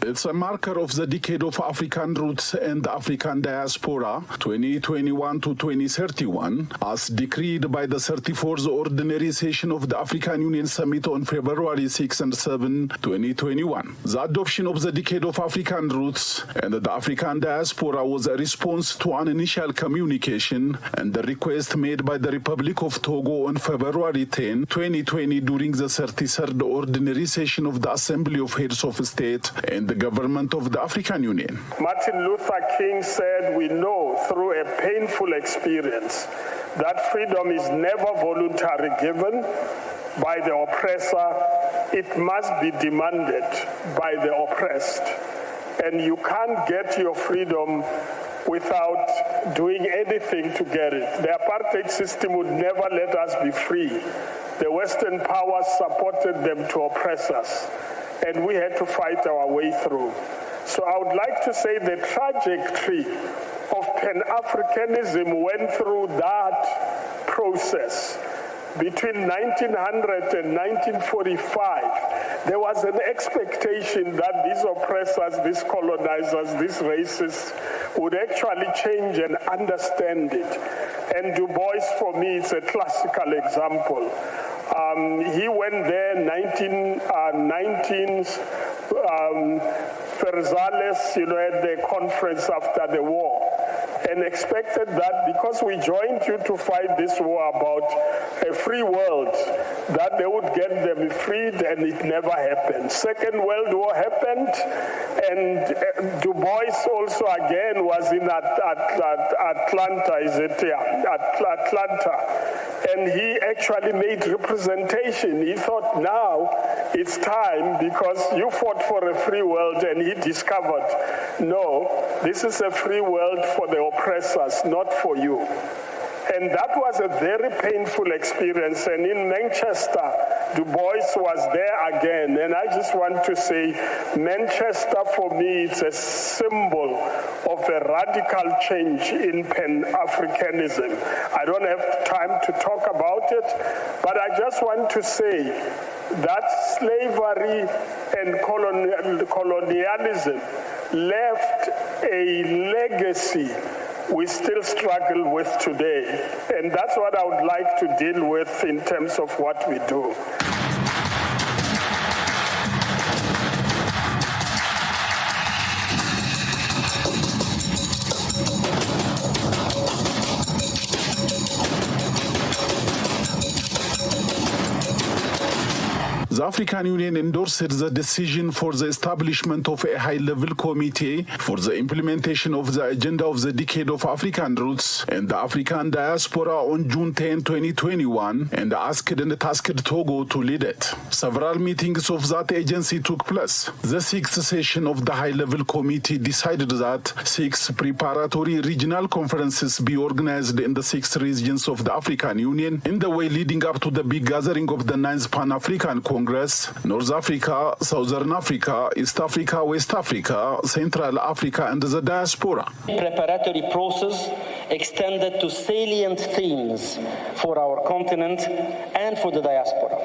It's a marker of the decade of African roots and African diaspora, 2021 to 2031, as decreed by the 34th Ordinary Session of the African Union Summit on February 6 and 7, 2021. The adoption of the decade of African roots and the African diaspora was a response to an initial communication and the request made by the Republic of Togo on February 10, 2020 during the 33rd Ordinary Session of the Assembly of Heads of State and the Government of the African Union. Martin Luther King said, "We know through a painful experience that freedom is never voluntarily given by the oppressor. It must be demanded by the oppressed. And you can't get your freedom without doing anything to get it. The apartheid system would never let us be free. The Western powers supported them to oppress us, and we had to fight our way through." So I would like to say the trajectory of Pan-Africanism went through that process. Between 1900 and 1945, there was an expectation that these oppressors, these colonizers, these racists would actually change and understand it. And Du Bois, for me, is a classical example. He went there in 1919, Verzales, at the conference after the war, and expected that because we joined you to fight this war about a free world, that they would get them freed, and it never happened. Second World War happened, and Du Bois also again was in Atlanta, Atlanta, and he actually made representation. He thought, now it's time, because you fought for a free world, and he discovered, no, this is a free world for the oppressors, not for you. And that was a very painful experience. And in Manchester, Du Bois was there again. And I just want to say, Manchester for me is a symbol of a radical change in Pan-Africanism. I don't have time to talk about it, but I just want to say that slavery and colonialism left a legacy we still struggle with today. And that's what I would like to deal with in terms of what we do. The African Union endorsed the decision for the establishment of a high-level committee for the implementation of the agenda of the Decade of African Roots and the African Diaspora on June 10, 2021, and asked and tasked Togo to lead it. Several meetings of that agency took place. The sixth session of the high-level committee decided that 6 preparatory regional conferences be organized in the 6 regions of the African Union in the way leading up to the big gathering of the 9th Pan-African Congress, North Africa, Southern Africa, East Africa, West Africa, Central Africa, and the diaspora. Preparatory process extended to salient themes for our continent and for the diaspora.